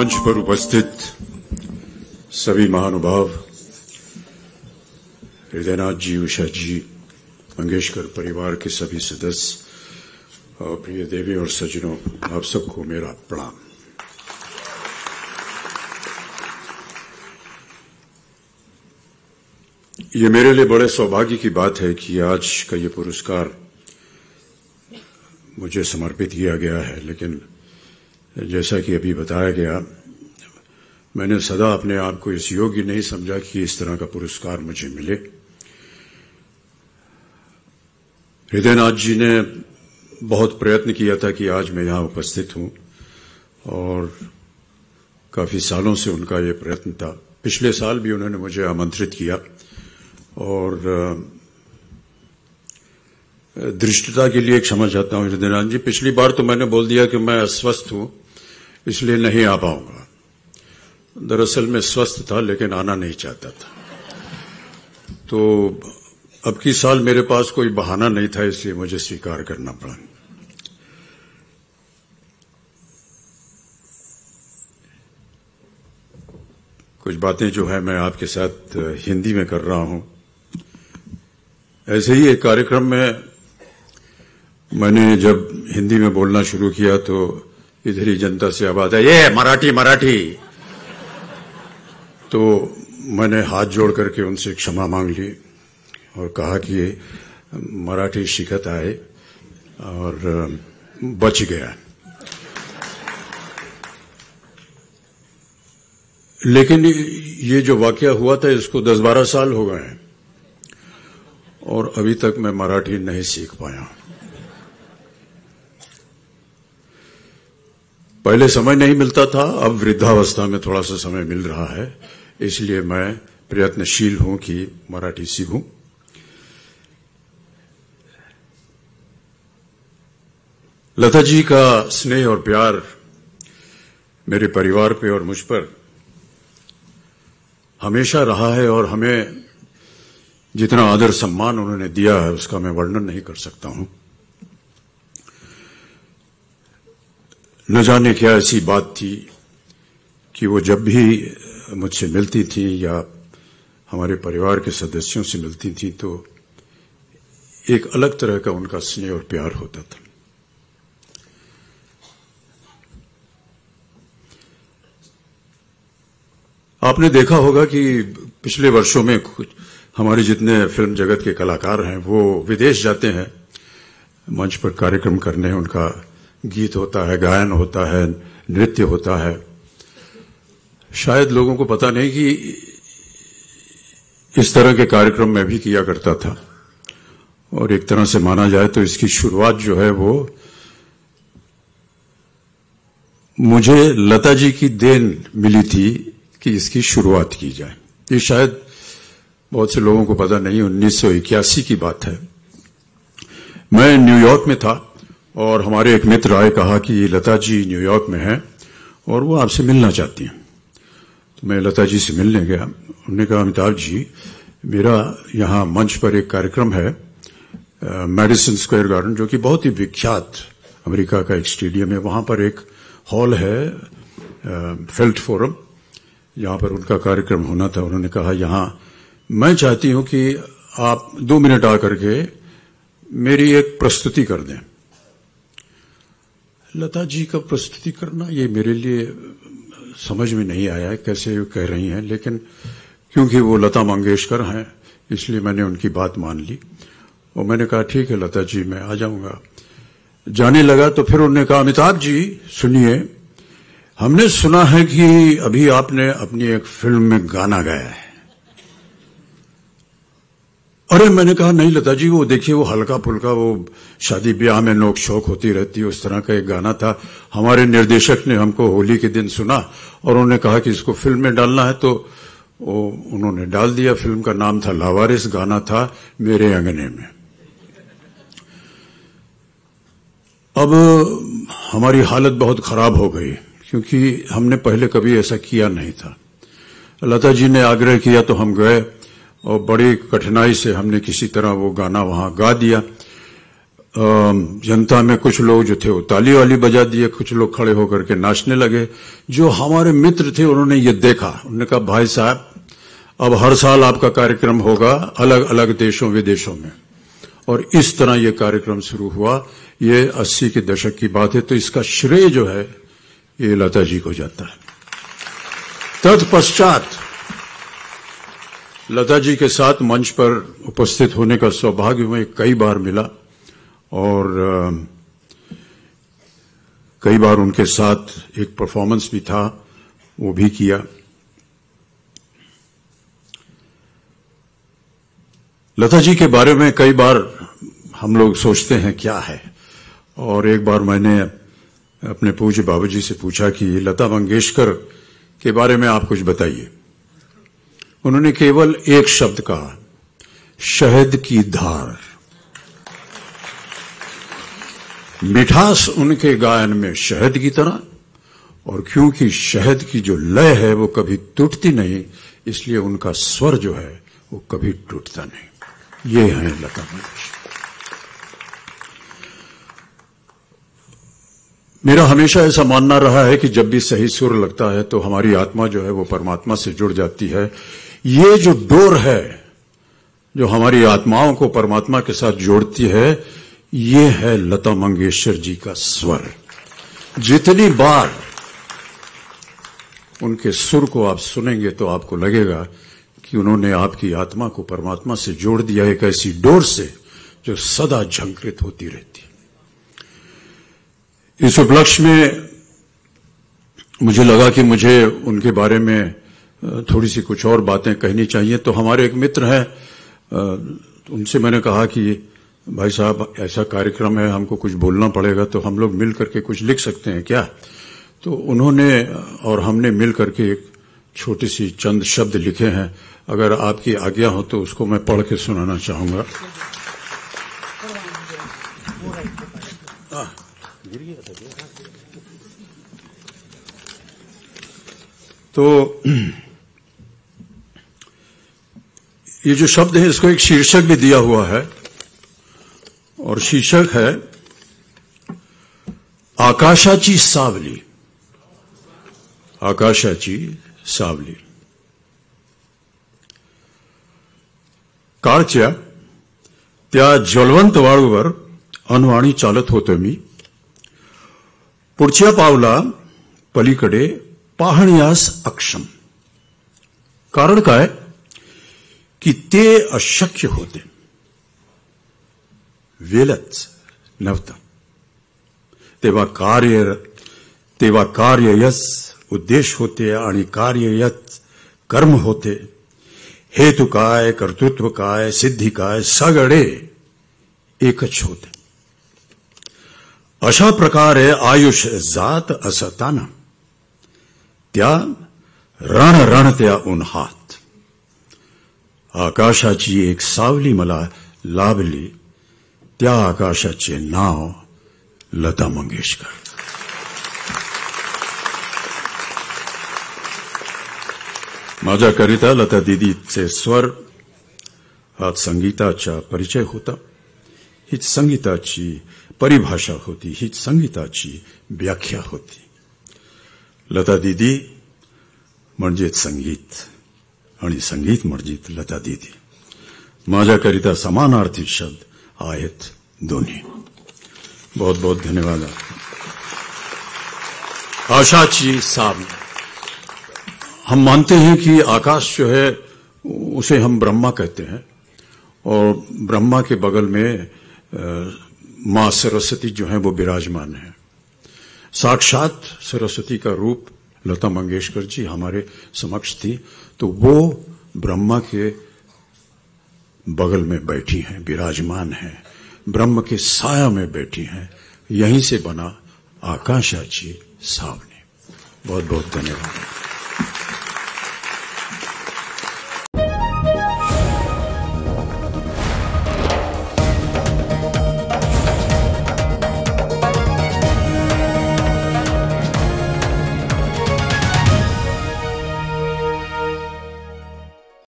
मंच पर उपस्थित सभी महानुभाव, हृदयनाथ जी, उषा जी, मंगेशकर परिवार के सभी सदस्य और प्रिय देवी और सज्जनों, आप सबको मेरा प्रणाम। ये मेरे लिए बड़े सौभाग्य की बात है कि आज का ये पुरस्कार मुझे समर्पित किया गया है, लेकिन जैसा कि अभी बताया गया, मैंने सदा अपने आप को इस योग्य नहीं समझा कि इस तरह का पुरस्कार मुझे मिले। हृदयनाथ जी ने बहुत प्रयत्न किया था कि आज मैं यहां उपस्थित हूं और काफी सालों से उनका ये प्रयत्न था। पिछले साल भी उन्होंने मुझे आमंत्रित किया और दृष्टता के लिए क्षमा चाहता हूं हृदयनाथ जी। पिछली बार तो मैंने बोल दिया कि मैं अस्वस्थ हूं, इसलिए नहीं आ पाऊंगा। दरअसल मैं स्वस्थ था लेकिन आना नहीं चाहता था। तो अब की साल मेरे पास कोई बहाना नहीं था, इसलिए मुझे स्वीकार करना पड़ा। कुछ बातें जो है मैं आपके साथ हिंदी में कर रहा हूं। ऐसे ही एक कार्यक्रम में मैंने जब हिंदी में बोलना शुरू किया तो इधर ही जनता से आवाज आई, ये मराठी मराठी। तो मैंने हाथ जोड़ करके उनसे क्षमा मांग ली और कहा कि मराठी शिकत आए और बच गया। लेकिन ये जो वाकया हुआ था इसको 10-12 साल हो गए हैं और अभी तक मैं मराठी नहीं सीख पाया। पहले समय नहीं मिलता था, अब वृद्धावस्था में थोड़ा सा समय मिल रहा है, इसलिए मैं प्रयत्नशील हूं कि मराठी सीखूं। लता जी का स्नेह और प्यार मेरे परिवार पे और मुझ पर हमेशा रहा है और हमें जितना आदर सम्मान उन्होंने दिया है उसका मैं वर्णन नहीं कर सकता हूं। न जाने क्या ऐसी बात थी कि वो जब भी मुझसे मिलती थी या हमारे परिवार के सदस्यों से मिलती थी तो एक अलग तरह का उनका स्नेह और प्यार होता था। आपने देखा होगा कि पिछले वर्षों में हमारे जितने फिल्म जगत के कलाकार हैं वो विदेश जाते हैं मंच पर कार्यक्रम करने। उनका गीत होता है, गायन होता है, नृत्य होता है। शायद लोगों को पता नहीं कि इस तरह के कार्यक्रम मैं भी किया करता था और एक तरह से माना जाए तो इसकी शुरुआत जो है वो मुझे लता जी की देन मिली थी कि इसकी शुरुआत की जाए। ये शायद बहुत से लोगों को पता नहीं, 1981 की बात है। मैं न्यूयॉर्क में था और हमारे एक मित्र आए, कहा कि लता जी न्यूयॉर्क में हैं और वो आपसे मिलना चाहती हैं। तो मैं लता जी से मिलने गया। उन्होंने कहा, अमिताभ जी, मेरा यहाँ मंच पर एक कार्यक्रम है मैडिसन स्क्वायर गार्डन, जो कि बहुत ही विख्यात अमेरिका का एक स्टेडियम है। वहां पर एक हॉल है फेल्ट फोरम, जहां पर उनका कार्यक्रम होना था। उन्होंने कहा, यहां मैं चाहती हूं कि आप 2 मिनट आकर के मेरी एक प्रस्तुति कर दें। लता जी का प्रस्तुति करना ये मेरे लिए समझ में नहीं आया कैसे कह रही हैं, लेकिन क्योंकि वो लता मंगेशकर हैं इसलिए मैंने उनकी बात मान ली और मैंने कहा, ठीक है लता जी, मैं आ जाऊंगा। जाने लगा तो फिर उन्होंने कहा, अमिताभ जी सुनिए, हमने सुना है कि अभी आपने अपनी एक फिल्म में गाना गाया है। अरे मैंने कहा, नहीं लता जी, वो देखिए वो हल्का फुल्का वो शादी ब्याह में नोक शोक होती रहती है, उस तरह का एक गाना था। हमारे निर्देशक ने हमको होली के दिन सुना और उन्होंने कहा कि इसको फिल्म में डालना है, तो उन्होंने डाल दिया। फिल्म का नाम था लावारिस, गाना था मेरे अंगने में। अब हमारी हालत बहुत खराब हो गई क्योंकि हमने पहले कभी ऐसा किया नहीं था। लता जी ने आग्रह किया तो हम गए और बड़ी कठिनाई से हमने किसी तरह वो गाना वहां गा दिया। जनता में कुछ लोग जो थे वो ताली वाली बजा दिए, कुछ लोग खड़े होकर के नाचने लगे। जो हमारे मित्र थे उन्होंने ये देखा, उन्होंने कहा भाई साहब अब हर साल आपका कार्यक्रम होगा अलग अलग देशों विदेशों में, और इस तरह ये कार्यक्रम शुरू हुआ। ये 80 के दशक की बात है, तो इसका श्रेय जो है ये लता जी को जाता है। तत्पश्चात लता जी के साथ मंच पर उपस्थित होने का सौभाग्य मुझे कई बार मिला, और कई बार उनके साथ एक परफॉर्मेंस भी था, वो भी किया। लता जी के बारे में कई बार हम लोग सोचते हैं क्या है, और एक बार मैंने अपने पूज्य बाबूजी से पूछा कि लता मंगेशकर के बारे में आप कुछ बताइए। उन्होंने केवल एक शब्द कहा, शहद की धार। मिठास उनके गायन में शहद की तरह, और क्योंकि शहद की जो लय है वो कभी टूटती नहीं, इसलिए उनका स्वर जो है वो कभी टूटता नहीं। ये है लता मंगेशकर। मेरा हमेशा ऐसा मानना रहा है कि जब भी सही सुर लगता है तो हमारी आत्मा जो है वो परमात्मा से जुड़ जाती है। ये जो डोर है जो हमारी आत्माओं को परमात्मा के साथ जोड़ती है, ये है लता मंगेशकर जी का स्वर। जितनी बार उनके सुर को आप सुनेंगे तो आपको लगेगा कि उन्होंने आपकी आत्मा को परमात्मा से जोड़ दिया, एक ऐसी डोर से जो सदा झंकृत होती रहती है। इस उपलक्ष्य में मुझे लगा कि मुझे उनके बारे में थोड़ी सी कुछ और बातें कहनी चाहिए। तो हमारे एक मित्र हैं, उनसे मैंने कहा कि भाई साहब ऐसा कार्यक्रम है, हमको कुछ बोलना पड़ेगा, तो हम लोग मिल करके कुछ लिख सकते हैं क्या? तो उन्होंने और हमने मिल करके एक छोटी सी चंद शब्द लिखे हैं। अगर आपकी आज्ञा हो तो उसको मैं पढ़ के सुनाना चाहूंगा। तो ये जो शब्द है इसको एक शीर्षक भी दिया हुआ है, और शीर्षक है आकाशाची सावली। आकाशाची सावली। काळच्या त्या ज्वलवंत वाळूवर अनवाणी चालत होतो मी, पुढच्या पावला पलीकडे पाहण्यास अक्षम। कारण काय की ते अशक्य होते, वेलच नव्हतं। तेव्हा कार्ययच उद्देश होते आणि कार्ययच कर्म होते। हेतु काय, कर्तृत्व काय, सिद्धी काय, सगळे एकच होते। अशा प्रकारे आयुष्य जात असताना त्या रणरणत्या उन्हात आकाशाची एक सावली मला लाभली। त्या आकाशाचे नाव लता मंगेशकर। माझ्याकरिता लता दीदीचे स्वर हा संगीताचा परिचय होता, हीच संगीताची परिभाषा होती, हीच संगीताची व्याख्या होती। लता दीदी म्हणजेच संगीत, आणि संगीत म्हणजेच लता दीदी। माझ्याकरिता समानार्थी शब्द आहेत दोन्ही। बहुत बहुत धन्यवाद। आकाशाची सावली। हम मानते हैं कि आकाश जो है उसे हम ब्रह्मा कहते हैं, और ब्रह्मा के बगल में मां सरस्वती जो है वो विराजमान है। साक्षात सरस्वती का रूप लता मंगेशकर जी हमारे समक्ष थी, तो वो ब्रह्मा के बगल में बैठी हैं, विराजमान हैं, ब्रह्म के साया में बैठी हैं। यहीं से बना आकाशाची सावली। बहुत बहुत धन्यवाद।